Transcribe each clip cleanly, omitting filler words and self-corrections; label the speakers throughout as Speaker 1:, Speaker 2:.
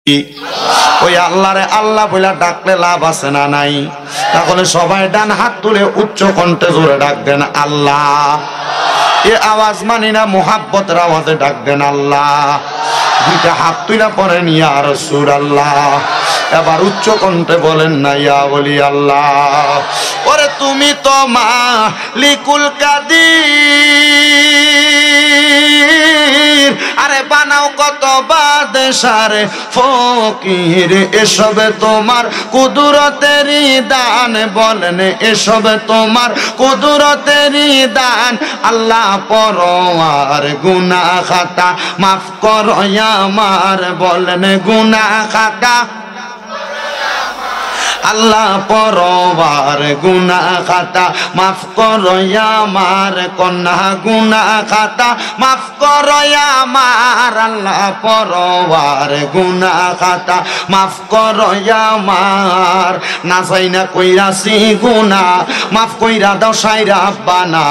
Speaker 1: ওই আল্লাহরে আল্লাহ বলে ডাকলে লাভ আছে না নাই? তাহলে সবাই ডান হাত তুলে উচ্চ কণ্ঠে জোরে ডাক দেন আল্লাহ। এ আওয়াজ মানি না, মোহাব্বতের আওয়াজে ডাক দেন আল্লাহ। দুইটা হাত তুলে পড়েন ইয়া রাসূলুল্লাহ। এবার উচ্চ কণ্ঠে বলেন না ইয়া ওলি আল্লাহ। ওরে তুমি তো মালিকুল কাদির, আরে বানাও কত বাদশারে ফকির, এসব তোমার কুদরতেরই দান। বলেন এসব তোমার কুদরতেরই দান। আল্লাহ পরওয়ার গুনাহ খাতা মাফ করো আমার। বলেন গুনাহ খাতা আল্লাহ পরওয়ার গুনাহ খাতা মাফ করো আমার। কন্যা গুনাহ খাতা মাফ করো আমার। আল্লাহ পরওয়ার গুনাহ খাতা মাফ করো আমার। না চাই না কইরাছি গুনাহ মাফ কইরা দাও সাইরা বানা।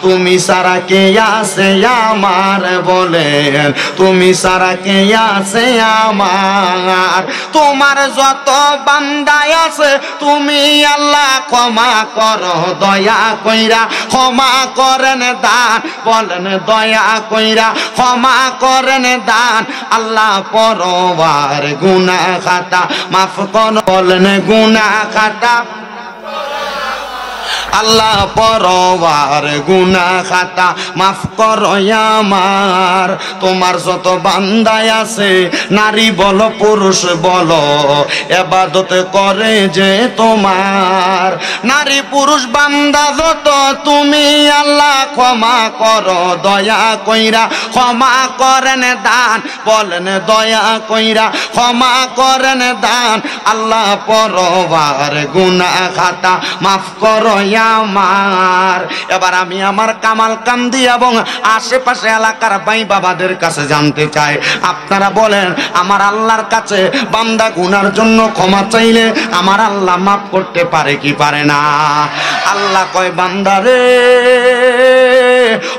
Speaker 1: তুমি সারা কে আছে আমার? বলেন তুমি সারা কে আছে আমার? তোমার যত বান্দা আছে তুমি আল্লাহ ক্ষমা করো দয়া কইরা, ক্ষমা করেন দান। বলেন দয়া কইরা ক্ষমা করেন দান। আল্লাহ পরওয়ার গুনাহ খাতা মাফ করো। বলেন গুনাহ খাতা আল্লাহ পরওয়ার গুনাহ খাতা মাফ করো আমার। তোমার যত বান্দা আছে নারী বলো পুরুষ বলো ইবাদত করে যে তোমার। নারী পুরুষ বান্দা যত তুমি আল্লাহ ক্ষমা করো দয়া কইরা, ক্ষমা করেন দান। বলেন দয়া কইরা ক্ষমা করেন দান। আল্লাহ পরওয়ার গুনাহ খাতা মাফ করো আমার। এবার আমি আমার কামাল কান্দি এবং আশেপাশে এলাকার ভাই বাবাদের কাছে জানতে চাই, আপনারা বলেন আমার আল্লাহর কাছে বান্দা গুনার জন্য ক্ষমা চাইলে আমার আল্লাহ মাফ করতে পারে কি পারে না? আল্লাহ কয় বান্দারে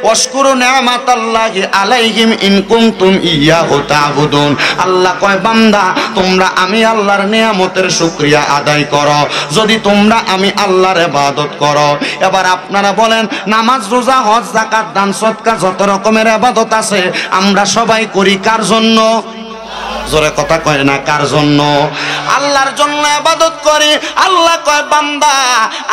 Speaker 1: ওয়াশকুরু নি'মাতাল্লাহি আলাইহিম ইন কুনতুম ইয়াহু তা'বুদুন। আল্লাহ কয় বান্দা তোমরা আমি আল্লাহর নিয়ামতের শুকরিয়া আদায় করো যদি তোমরা আমি আল্লাহর ইবাদত করো। এবার আপনারা বলেন নামাজ রোজা হজ যাকাত দান সদকা যত রকমের ইবাদত আছে আমরা সবাই করি কার জন্য? জোরে কথা কয় না কার জন্য? আল্লাহর জন্য ইবাদত করি। আল্লাহ কয় বান্দা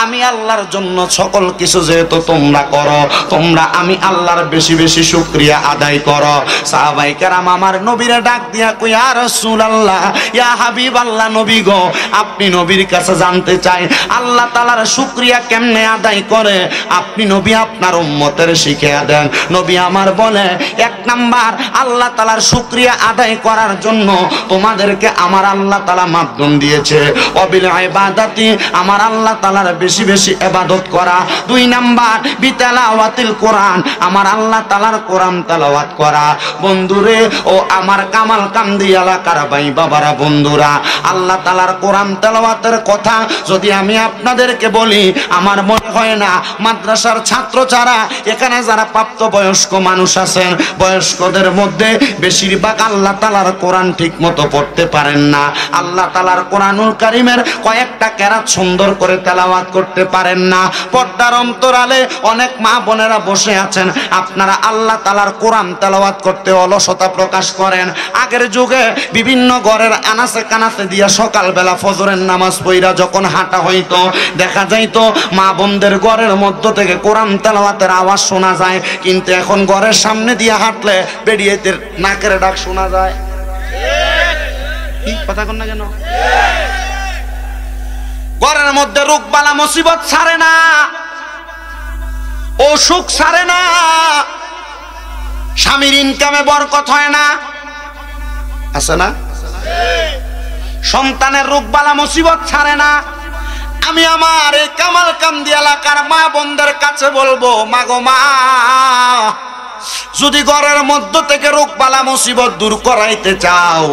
Speaker 1: আমি আল্লাহর জন্য সকল কিছু যেহেতু তোমরা করো, তোমরা আমি আল্লাহর বেশি বেশি শুকরিয়া আদায় করো। সাহাবায়ে কেরাম আমার নবীরে ডাক দিয়া কই ইয়া রাসূলুল্লাহ ইয়া হাবিবাল্লাহ, নবী গো আপনি নবীর কাছে জানতে চাই আল্লাহ তাআলার শুকরিয়া কেমনে আদায় করে, আপনি নবী আপনার উম্মতের শিখিয়ে দেন। নবী আমার বলে এক নাম্বার আল্লাহ তাআলার শুকরিয়া আদায় করার জন্য তোমাদেরকে আমার আল্লাহ তাআলা মাধ্যম দিয়েছে অবিল ইবাদাতি, আমার আল্লাহ তাআলার বেশি বেশি ইবাদত করা। দুই নাম্বার বিতালাওয়াতিল কোরআন, আমার আল্লাহ তাআলার কোরআন তেলাওয়াত করা। বন্ধুরে ও আমার কামাল কান্দি এলাকার ভাই বাবারা বন্ধুরা, আল্লাহ তাআলার কোরআন তেলাওয়াতের কথা যদি আমি আপনাদেরকে বলি আমার মনে হয় না মাদ্রাসার ছাত্র ছাড়া এখানে যারা প্রাপ্তবয়স্ক মানুষ আছেন বয়স্কদের মধ্যে বেশিরভাগ আল্লাহ তাআলার কোরআন ঠিক মতো পড়তে পারেন না। আল্লাহ তাআলার কোরআনুল কারীমের কয়েকটা কেরাত সুন্দর করে তেলাওয়াত করতে পারেন না। পর্দার অন্তরালে অনেক মা বোনেরা বসে আছেন, আপনারা আল্লাহ তাআলার কোরআন তেলাওয়াত করতে অলসতা প্রকাশ করেন। আগের যুগে বিভিন্ন ঘরের আনাচে কানাচে দিয়া সকালবেলা ফজরের নামাজ পড়া যখন হাঁটা হইতো দেখা যাইতো মা বোনদের ঘরের মধ্য থেকে কোরআন তেলাওয়াতের আওয়াজ শোনা যায়, কিন্তু এখন ঘরের সামনে দিয়ে হাঁটলে বেরিয়েতে নাকের ডাক শোনা যায়। কথা কন না কেন? ঘরের মধ্যে রোগ বালা মুসিবত ছাড়ে না, অসুখ ছাড়ে না, স্বামীর ইনকামে বরকত হয় না, আছে না? সন্তানের রোগ বালা মুসিবত ছাড়ে না। আমি আমার এই কামাল কান্দি এলাকার মা বোনদের কাছে বলবো, মা গো মা, যদি ঘরের মধ্য থেকে রোগ বালা মুসিবত দূর করাইতে চাও,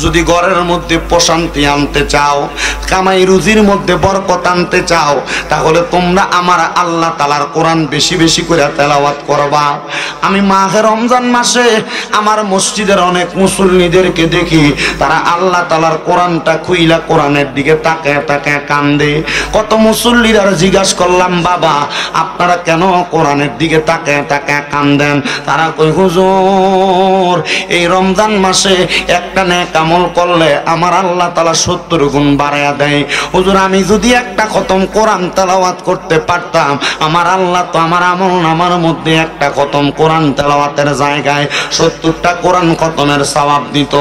Speaker 1: যদি ঘরের মধ্যে প্রশান্তি আনতে চাও, কামাই রুজির মধ্যে বরকত আনতে চাও, তাহলে তোমরা আমার আল্লাহ তাআলার কোরআন বেশি বেশি করে তেলাওয়াত করবা। আমি মাহে রমজান মাসে আমার মসজিদের অনেক মুসল্লিদেরকে দেখি, তারা আল্লাহ তাআলার কোরআনটা খুইলা কোরআনের দিকে তাকায় তাকায় কান্দে। কত মুসল্লিরা জিজ্ঞাসা করলাম, বাবা আপনারা কেন কোরআনের দিকে তাকায় তাকায় কান্দেন? তারা কই, হুজুর এই রমজান মাসে একটা নেক আমল করলে আমার আল্লাহ তাআলা 70 গুণ বাড়ায়া দেয়। হুজুর আমি যদি একটা খতম কোরআন তেলাওয়াত করতে পারতাম, আমার আল্লাহ তো আমার আমল নামার মধ্যে একটা খতম কোরআন তেলাওয়াতের জায়গায় 70টা কোরআন খতমের সওয়াব দিত।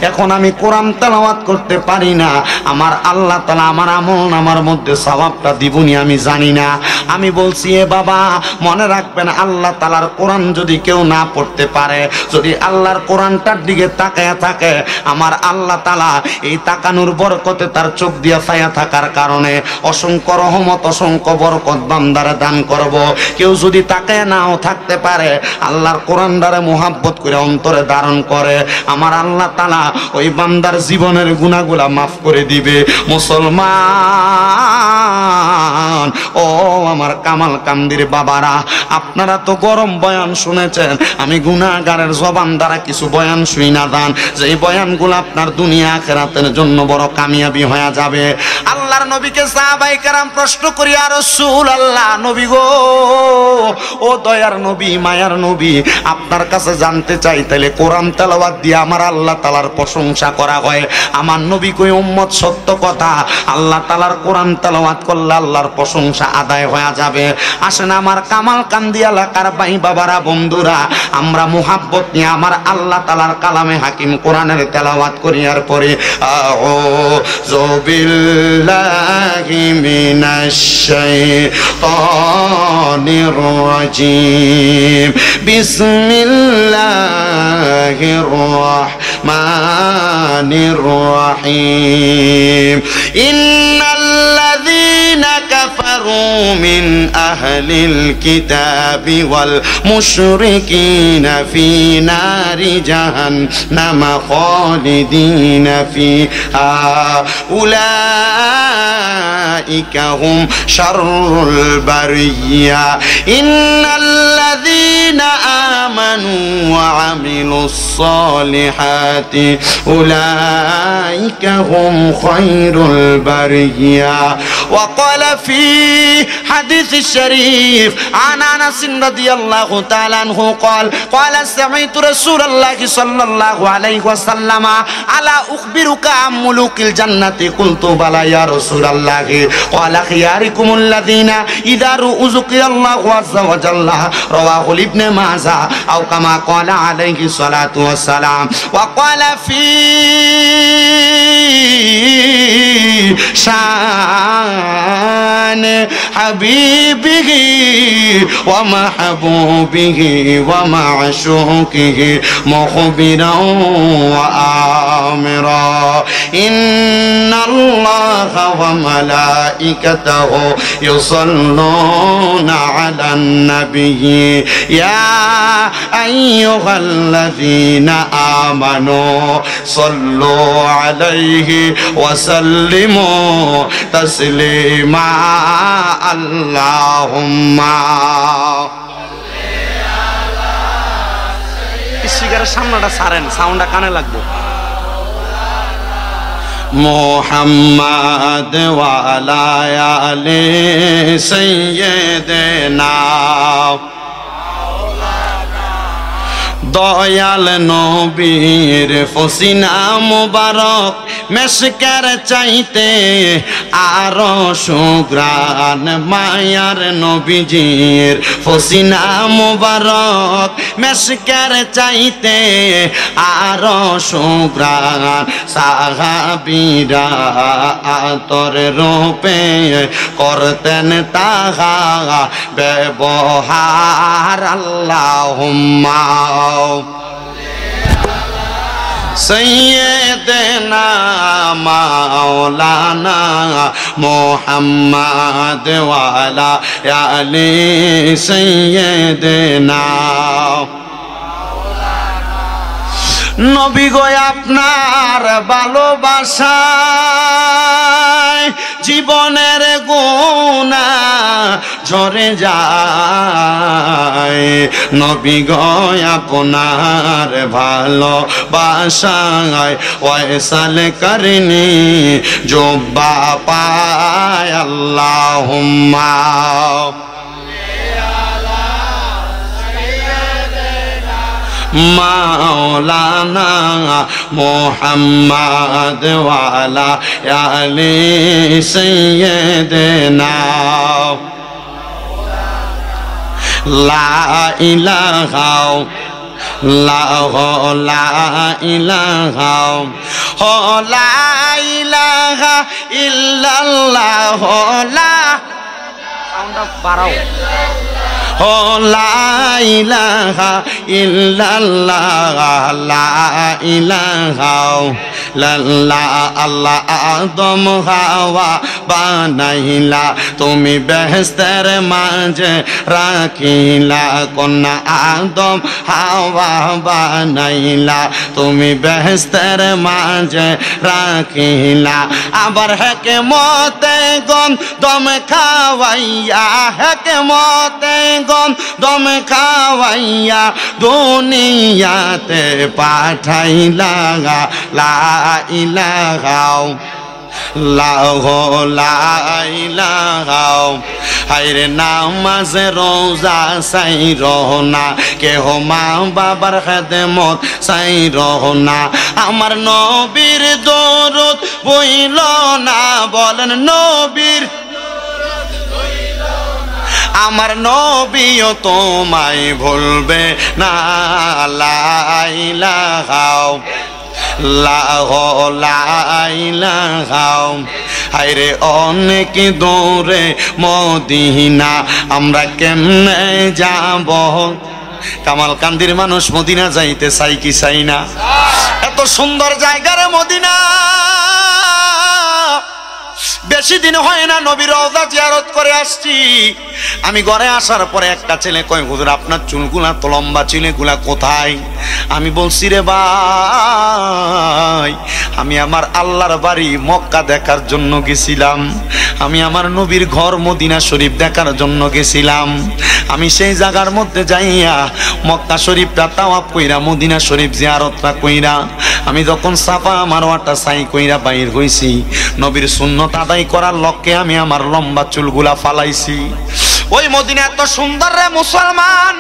Speaker 1: এখন আমি কোরআন তেলাওয়াত করতে পারি না, আমার আল্লাহ তাআলা আমার আমল নামার মধ্যে সওয়াবটা দিবনি আমি জানি না। আমি বলছি, এ বাবা মনে রাখবেন, আল্লাহ তাআলার কোরআন যদি কেউ না পড়তে পারে, যদি আল্লাহর কোরআনটার দিকে তাকায়া থাকে, আমার আল্লাহ তাআলা এই তাকানোর বরকতে তার চোখ দিয়া ছায়া থাকার কারণে অসংখ্য রহমত অসংখ্য বরকত বান্দারে দান করব। কেউ যদি তাকায় নাও থাকতে পারে, আল্লাহর কোরআনটারে মুহাব্বত করে অন্তরে ধারণ করে, আমার আল্লাহ তাআলা ওই বান্দার জীবনের গুনাহগুলা মাফ করে দিবে। মুসলমান ও আমার কামাল কান্দির বাবারা, আপনারা তো গরম বয়ান শুনেছেন, আমি গুনাহগারের জবান দ্বারা কিছু বয়ান শুই না দান, যে এই বয়ানগুলো আপনার দুনিয়া আখিরাতের জন্য বড় কামিয়াবি হয়ে যাবে। আল্লাহর নবীকে সাহাবায়ে কেরাম প্রশ্ন করি, ইয়া রাসূলুল্লাহ, নবী গো, ও দয়ার নবী মায়ার নবী, আপনার কাছে জানতে চাই তাহলে কোরআন তেলাওয়াত দিয়ে আমার আল্লাহ তাআলার প্রশংসা করা হয়? আমার নবী কই, উম্মত সত্য কথা, আল্লাহ তাআলার কোরআন তেলাওয়াত করলে আল্লাহর প্রশংসা আদায় হয়ে যাবে। আসেন আমার কামাল কান্দি এলাকার ভাই বাবারা বন্ধুরা, আমরা মুহাব্বত নিয়ে আমার আল্লাহ তাআলার কালামে হাকিম কোরআনের তেলাওয়াত করি। আর পরে আউযু বিল্লাহি মিনাশ শাইতানির রাজিম, বিসমিল্লাহির রাহমানির রাহিম। ইন্নাল্লাযীনা কাফারু মিন আহলিল কিতাবি ওয়াল মুশরিকিনা ফি নারি জাহান্নামা খালিদিনা ফিহা উলাইকা হুম শাররুল বারিয়া। ইন্নাল্লাযীনা আমানু ওয়া আমিলুস সালিহাতি উলাইকা হুম খায়রুল বারিয়া। ওয়া ক্বালা ফি হাদিস শরীফ আন আনাস রাদিয়াল্লাহু তাআলা আনহু قال قال سمعت رسول الله صلى الله عليه وسلم الا اخبرك عن ملوك الجنه قلت بلى يا رسول الله قال خياركم الذين اذا ذكر الله عز وجل رواه ابن ماجه او كما قال عليه الصلاه والسلام وقال في شان حبيبه ومحبوبه ومعشوقه مخبرا وآمرا إن الله وملائكته يصلون على النبي يا أيها الذين آمنوا صلوا عليه وسلموا تسليما اللهم স্পিকারের সামনেটা ছাড়েন, সাউন্ডটা কানে লাগবে। মুহাম্মাদ ওয়া আলা আলি সাইয়্যিদিনা দয়াল নবীর ফসিনা মুবারক মেশকের চাইতে আরো সুগ্রান, মায়ার নবীজির ফসিনা মুবারক মেশকের চাইতে আরো সুগ্রান। সাহাবীরা আতর রূপে করতেন তাহা ব্যবহার। আল্লাহুম্মা سيدنا مولانا محمد وعلى آل سيدنا নবী গো আপনার ভালোবাসায় জীবনের গুনাহ ঝরে যায়। নবী গো আপনার ভালোবাসায় ওয়াসাল করনি জুব্বা পায়। আল্লাহুম্মা মাওলানা মুহাম্মদ ওয়ালা আলি সাইয়্যিদিনা লা ইলাহা লা ইলাহা লা ইলাহা ইল্লাল্লাহ লা সাউন্ডটা বাড়াও লা ইলাহা ইল্লাল্লাহ লা ইলাহা ইল্লাল্লাহ। আল্লাহ আদম হাওয়া বানাইলা তুমি বেহেশতের মাঝে রাখিলা। কন্যা আদম হাওয়া বানাইলা তুমি বেহেশতের মাঝে রাখিলা। আবার হেকেমতে গন্ধম খাওয়াইয়া হেকেমতে গন্ধম খাওয়াইয়া দুনিয়াতে পাঠাইলা। লা ইলাহা লা ইলাহা হায়রে নামাজ রোজা সাইর না কেহ মা বাবার খেদমত সাইর না। আমার নবীর দরুদ বইল না বলেন নবীর আমার নবীও তোমায় ভুলবে না। লা ইলাহা লা ইলাহা হায়রে অনেক দূরে মদিনা আমরা কেমনে যাব। কামালকান্দির মানুষ মদিনা যাইতে চাই কি চাই না? এত সুন্দর জায়গা রে মদিনা। বেশি দিন হয় না নবীর রওজা জিয়ারত করে আসছি। আমি ঘরে আসার পরে একটা ছেলে কয় হুজুর আপনার চুলগুলা তো লম্বা চুলগুলা কোথায়? আমি বলছি রে ভাই আমি আমার আল্লাহর বাড়ি মক্কা দেখার জন্য গেছিলাম। আমি আমার নবীর ঘর মদিনা শরীফ দেখার জন্য গেছিলাম। আমি সেই জায়গার মধ্যে যাইয়া মক্কা শরীফটা তাওয়াফ কইরা মদিনা শরীফ জিয়ারতটা কইরা আমি যখন সাফা মারওয়াটা সাই কইরা বাইর হইছি নবীর সুন্নত আদায় করার লক্ষ্যে আমি আমার লম্বা চুলগুলা ফালাইছি। ওই মদিনা এত সুন্দর রে মুসলমান।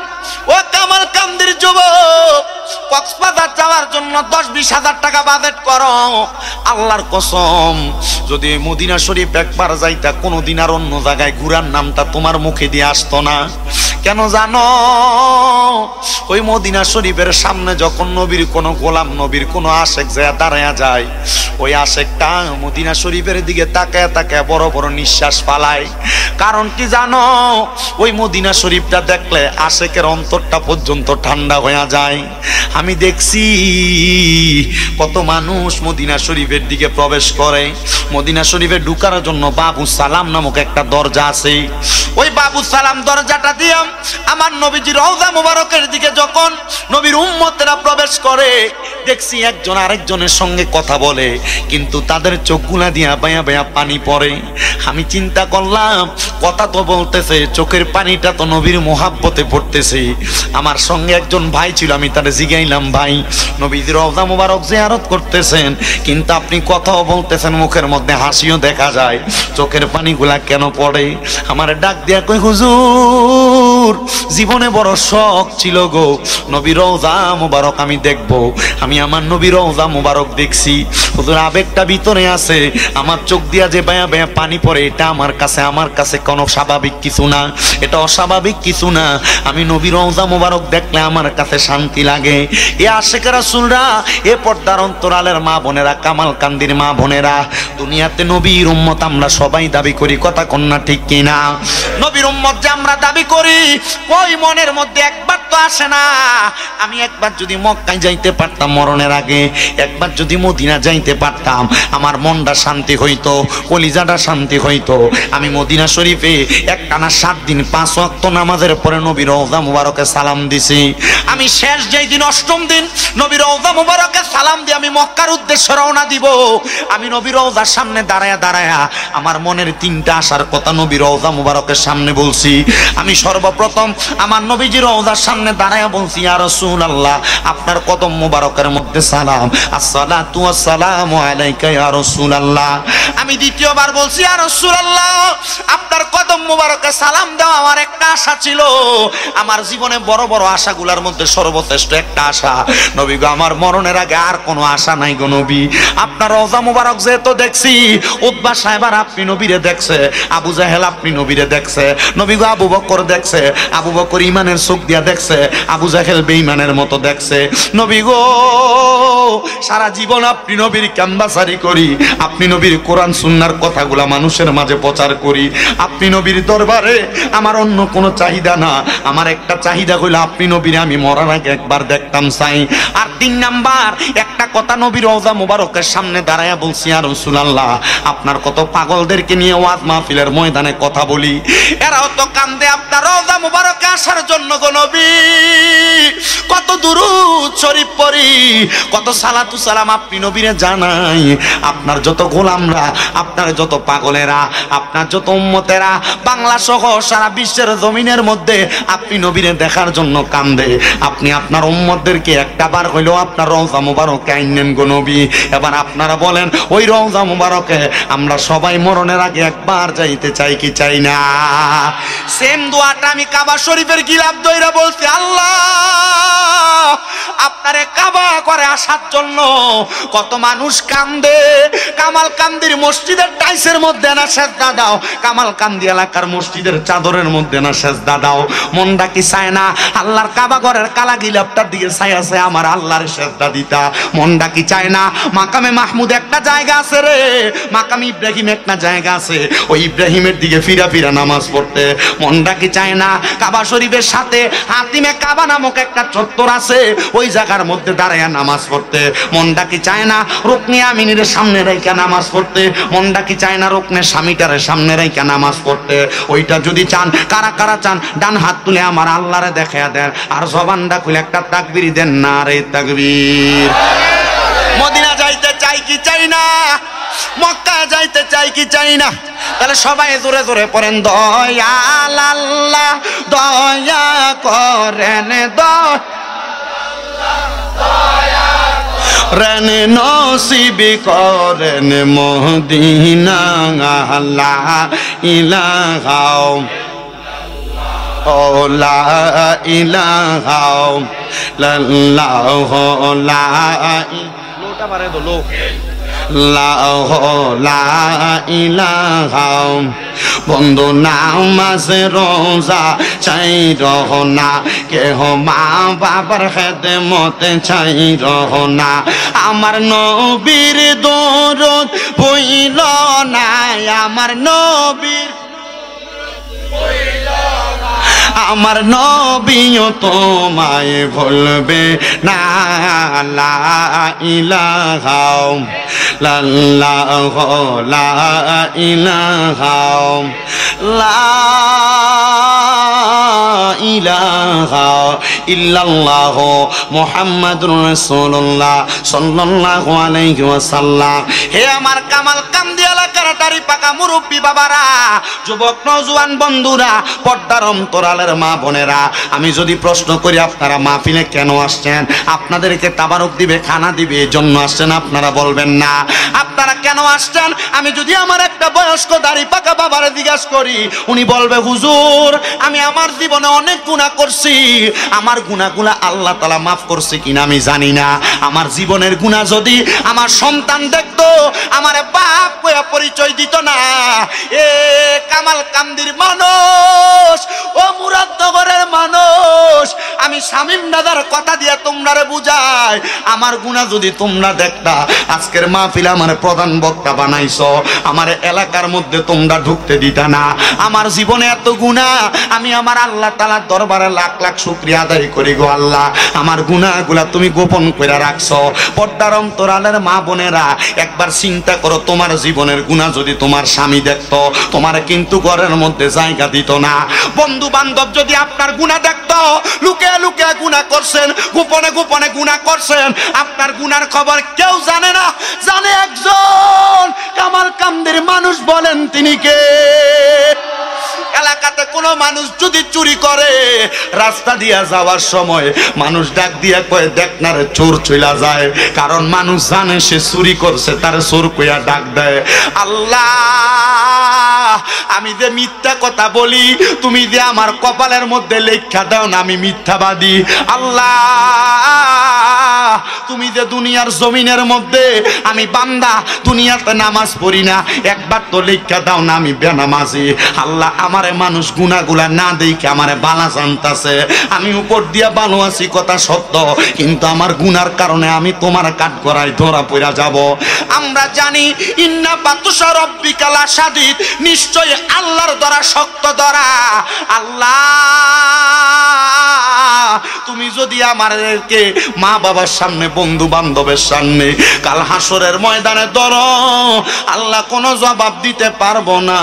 Speaker 1: ও কামালকান্দির যুবক কক্সবাজার যাওয়ার জন্য 10-20 হাজার টাকা বাজেট করো। আল্লাহর কসম যদি মদিনা শরীফ একবার যাইতা কোনোদিন আর অন্য জায়গায় ঘুরার নামটা তোমার মুখে দিয়ে আসতো না। কেন জানো? ওই মদিনা শরীফের সামনে যখন নবীর কোন গোলাম নবীর কোন আশেক যায় দাঁড়ায়া যায় ওই আশেকটা মদিনা শরীফের দিকে তাকায় তাকায় বড় বড় নিঃশ্বাস ফালায়। কারণ কি জানো? ওই মদিনা শরীফটা দেখলে আশেকের অন্তরটা পর্যন্ত ঠান্ডা হয়ে যায়। আমি দেখছি কত মানুষ মদিনা শরীফের দিকে প্রবেশ করে। মদিনা শরীফে ঢুকার জন্য বাবু সালাম নামক একটা দরজা আছে। ওই বাবু সালাম দরজাটা দিয়ে আমার নবীজির রওজা মুবারকের দিকে যখন নবীর উম্মতেরা প্রবেশ করে দেখছি একজন আরেকজনের সঙ্গে কথা বলে কিন্তু তাদের চোখগুলা দিয়া বায়া বায়া পানি পড়ে। আমি চিন্তা করলাম কথা তো বলতেছে চোখের পানিটা তো নবীর মোহাব্বতে পড়তেছে। আমার সঙ্গে একজন ভাই ছিল আমি তারে জিগাইলাম ভাই নবীজির রওজা মুবারক জিয়ারত করতেছেন কিন্তু আপনি কথাও বলতেছেন মুখের মধ্যে হাসিও দেখা যায় চোখের পানিগুলা কেন পড়ে? আমার ডাক দিয়া কই হুজুর জীবনে বড় শখ ছিল গো নবীর রওজা মুবারক আমি দেখব। আমি আমার নবীর রওজা মুবারক দেখছি হুজুর আবেগটা ভিতরে আছে আমার চোখ দিয়া যে বায়া বায়া পানি পড়ে এটা আমার কাছে কোনো স্বাভাবিক কিছু না, এটা অস্বাভাবিক কিছু না। আমি নবীর রওজা মুবারক দেখলে আমার কাছে শান্তি লাগে। এ আশিক রাসূলরা এ পর্দার অন্তরালের মা বোনেরা কামালকান্দির মা বোনেরা দুনিয়াতে নবীর উম্মত আমরা সবাই দাবি করি কথা কন্যা ঠিক কিনা? নবীর উম্মত যে আমরা দাবি করি ওই মনের মধ্যে একবার তো আসে না আমি একবার যদি মক্কায় যাইতে পারতাম মরণের আগে, একবার যদি মদিনা যাইতে পারতাম আমার মনটা শান্তি হইতো, কলিজাটা শান্তি হইতো। আমি মদিনা শরীফে একটানা 7 দিন 5 ওয়াক্ত নামাজের পরে নবীর রওজা মুবারকে সালাম দিছি। আমি শেষ যেই দিন 8ম দিন নবীর রওজা মুবারকে সালাম দিয়ে আমি মক্কার উদ্দেশ্যে রওনা দিব। আমি নবীর রওজার সামনে দাঁড়ায়া দাঁড়ায়া আমার মনের 3টা আশার কথা নবীর রওজা মুবারকের সামনে বলছি। আমি সর্বপ্রথম আমার নবীজির রওজার সামনে দাঁড়ায়া বলছি, ইয়া রাসূলুল্লাহ আপনার কদম মুবারকের মধ্যে সালাম, আসসালাতু ওয়াসসালামু আলাইকা ইয়া রাসূলুল্লাহ। আমি দ্বিতীয়বার বলছি, ইয়া রাসূলুল্লাহ আপনার কদম মুবারকে সালাম দেওয়া আমার একটা আশা ছিল, আমার জীবনে বড় বড় আশাগুলোর মধ্যে সর্বশ্রেষ্ঠ একটা আশা। নবী গো আমার মরণের আগে আর কোনো আশা নাই গো নবী। আপনার রওজা মুবারক যেহেতু দেখছি, উতবা সাহেব আর আপনি নবীরে দেখছে, আবু জাহেল আপনি নবীরে দেখছে, নবী গো আবু বকর দেখছে, আবু বকর ইমানের চোখ দিয়া দেখছে, আবু জাহেল বেঈমানের মতো দেখছে। নবী গো সারা জীবন আপনি নবীর ক্যাম্বাসারি করি, আপনি নবীর কোরআন সুন্নাহর কথাগুলা মানুষের মাঝে প্রচার করি, আপনি নবীর দরবারে আমার অন্য কোনো চাহিদা না, আমার একটা চাহিদা হইলো আপনি নবীরে আমি মরার আগে একবার দেখতাম চাই। আর 3 নাম্বার একটা কথা নবীর রওজা মুবারকের সামনে দাঁড়ায়া বলছি, ইয়া রাসূলুল্লাহ আপনার কত পাগলদেরকে নিয়ে ওয়াজ মাহফিলের ময়দানে কথা বলি, এরাও তো কান্দে আপনার রওজা মুবারকে আসার জন্য গো নবী। কত দুরূদ শরীফ পড়ি, কত সালাতু সালাম আপনি নবীরে জানাই। আপনার যত গোলামরা, আপনার যত পাগলেরা, আপনার যত উম্মতেরা বাংলা সহ সারা বিশ্বের জমিনের মধ্যে আপনি নবীরে দেখার জন্য কান্দে। আপনি আপনার উম্মতদেরকে একটা বার হইলেও আপনার রওজা মুবারকে আইনেন গো নবী। এবার আপনারা বলেন ওই রওজা মুবারকে আমরা সবাই মরণের আগে একবার যাইতে চাই কি চাই না? সেম দোয়াটা আমি কাবা শরীফের গিলাফ দইরা বলছি, আল্লাহ আপনারে কাবা করে আসার জন্য কত মানুষ কান্দে। কামাল কান্দির মসজিদের টাইসের মধ্যে না সেজদা দাও, কামাল কান্দি এলাকার মসজিদের চাদরের মধ্যে না সেজদা দাও। মনটা কি চায় না আল্লাহর কাবা ঘরের কালা গিলাফটার দিকে চাই আছে আমার আল্লাহর সেজদা দিতা? মনটা কি চায় না মাকামে মাহমুদ একটা জায়গা আছে রে, মাকামে ইব্রাহিম একটা জায়গা আছে, ওই ইব্রাহিমের দিকে ফিরা ফিরা নামাজ পড়তে? মনটা কি চায় না কাবা শরীফের সাথে হাতিমে কাবা নামক একটা চত্বর আছে, ওই জায়গার মধ্যে দাঁড়ায়া নামাজ পড়তে? মনটা কি চায় না রুকনে আমিনের সামনে রেখে নামাজ পড়তে? মনটা কি চায় না রুকনে স্বামীটারের সামনে রেখে নামাজ পড়তে? ওইটা যদি চান, কারা কারা চান ডান হাত তুলে আমার আল্লাহরে দেখায়া দেন, আর জবানটা খুলে একটা তাকবীর দেন, না রে তাকবীর। মদিনা যাইতে চাই কি চাই না? মক্কা যাইতে চাই কি চাই না? তাহলে সবাই জোরে জোরে পড়েন, দয়াল আল্লাহ দয়া করেন, রেন নসিব করেন মদিনা, আল্লাহ ইলাহা ও লা ইলাহা ইল্লাল্লাহু লা লোটা মারে দলো লা ইলাহা। বন্ধু নামাজে রোজা চাই রহনা, কেহ মা বাবার খেদমতে চাই রহনা, আমার নবীর দরদ বইল না, আমার নবীর আমার নবীও তোমায় ভুলবে না, লা ইলাহা ইল্লাল্লাহু লা ইলাহা লা ইলাহা ইল্লাল্লাহু মুহাম্মাদুর রাসূলুল্লাহ সাল্লাল্লাহু আলাইহি ওয়াসাল্লাম। হে আমার কামাল কান্দি এলাকার দাড়ি পাকা মুরব্বী বাবারা, যুবক নওজোয়ান বন্ধুরা, পর্দার অন্তরালের মা বোনেরা, আমি যদি প্রশ্ন করি আপনারা মাহফিলে কেন আসছেন? আপনাদেরকে তাবারক দিবে, খানা দিবে, এই জন্য আসছেন? আপনারা বলবেন না। আপনারা কেন আসছেন? আমি যদি আমার একটা বয়স্ক দাড়ি পাকা বাবারে জিজ্ঞাসা করি, উনি বলবে হুজুর আমি আমার জীবনে অনেক গুনাহ করছি, আমার গুনাহগুলা আল্লাহ তাআলা মাফ করছে কিনা আমি জানি না। আমার জীবনের গুনাহ যদি আমার সন্তান দেখতো, আমার বাপ কইয়া পরিচয় দিত না। এ কামাল কান্দির মানুষ, ও মুরাদনগরের মানুষ, দোষ আমি শামীম দাদার কথা দিয়ে তোমরারে বুঝাই আমার গুনাহ যদি তোমরা দেখতা আজকের মাহফিলে আমার প্রধান বক্তা বানাইছো আমার এলাকার মধ্যে তোমরা ঢুকতে দিতা না আমার জীবনে এত গুনাহ আমি আমার আল্লাহ তাআলার দরবারে লাখ লাখ শুকরিয়া আদায় করি গো আল্লাহ আমার গুনাহগুলা তুমি গোপন করে রাখছো পর্দার অন্তরালের মা বোনেরা একবার চিন্তা করো তোমার জীবনের গুনাহ যদি তোমার স্বামী দেখতো তোমার কিন্তু ঘরের মধ্যে জায়গা দিত না বন্ধু বান্ধব যদি আপনার গুনাহ দেখতো লুকিয়ে লুকিয়ে গুনাহ করছেন গোপনে গোপনে গুনাহ করছেন আপনার গুনার খবর কেউ জানে না জানে একজন কামারকান্দির মানুষ বলেন তিনি কে এলাকাতে কোনো মানুষ যদি চুরি করে রাস্তা দিয়া যাওয়ার সময় মানুষ ডাক দিয়া কয় দেখ না রে চোর চইলা যায় কারণ মানুষ জানে সে চুরি করছে তার চোর কইয়া ডাক দেয় আল্লাহ আমি যে মিথ্যা কথা বলি তুমি যে আমার কপালের মধ্যে লেখা দাও না আমি মিথ্যাবাদী আল্লাহ তুমি যে দুনিয়ার জমিনের মধ্যে আমি বান্দা দুনিয়াতে নামাজ পড়ি না একবার তো লেখা দাও না আমি বেনামাজি আল্লাহ আমারে মানুষ গুনাহগুলা না দেখে আমারে বালা জানতাছে আমি উপর দিয়া ভালো আছি কথা সত্য কিন্তু আমার গুনার কারণে আমি তোমার কাঠগড়ায় ধরা পড়া যাব আমরা জানি ইন্না বাতুশা রাব্বিকা লাশাদীদ নিশ্চয়ই আল্লাহর ধরা শক্ত ধরা আল্লাহ তুমি যদি আমাদেরকে মা বাবার সামনে বন্ধু বান্ধবের সামনে কাল হাসরের ময়দানে ধরো আল্লাহ কোনো জবাব দিতে পারবো না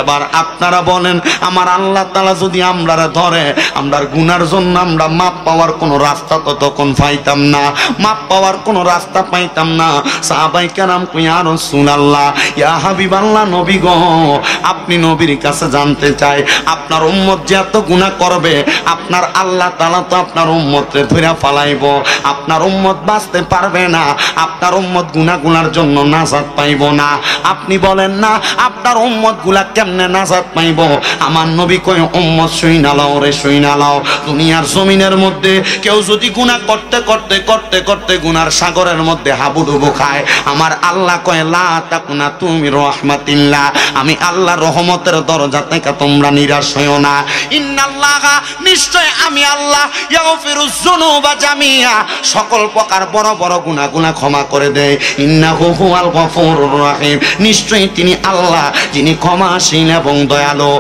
Speaker 1: এবার আপনারা বলেন আমার আল্লাহ তাআলা যদি আমরারে ধরে আমরার গুনার জন্য আমরা মাপ পাওয়ার কোনো রাস্তা তো তখন পাইতাম না মাপ পাওয়ার কোনো রাস্তা পাইতাম না সাহাবায়ে কেরাম কই ইয়া রাসূলুল্লাহ ইয়া হাবিবাল্লাহ নবী গো আপনি নবীর কাছে জানতে চাই আপনার উম্মত যে এত গুনাহ করবে আপনার আল্লাহ তাআলা তো আপনার উম্মতরে ধরে ফালাইবো আপনার উম্মত বাঁচতে পারবে না আপনার উম্মত গুনাহগুলোর জন্য নাজাত পাইব না আপনি বলেন না আপনার উম্মত গুলা কেমনে নাজাত পাইব আমার নবী কই উম্মত শুইনা লাও রে শুইনা লাও দুনিয়ার জমিনের মধ্যে কেউ যদি গুনাহ করতে করতে করতে করতে গুনার সাগরের মধ্যে হাবুডুবু খায় আমার আল্লাহ কয় লা তাকুনা তুমি রাহমাতিল্লাহ আমি আল্লাহর রহমতের দরজা থেকে তোমরা নিরাশ হইও না ইন্নাল্লাহা নিশ্চয় আমি আল্লাহ ইয়াগফিরুজ যুনুবা জামিয়া সকল প্রকার বড় বড় গুনাহগুলো ক্ষমা করে দেয় ইন্নাহু হুয়াল গফুরুর রহিম নিশ্চয়ই তিনি আল্লাহ যিনি ক্ষমাশীল এবং দয়ালু।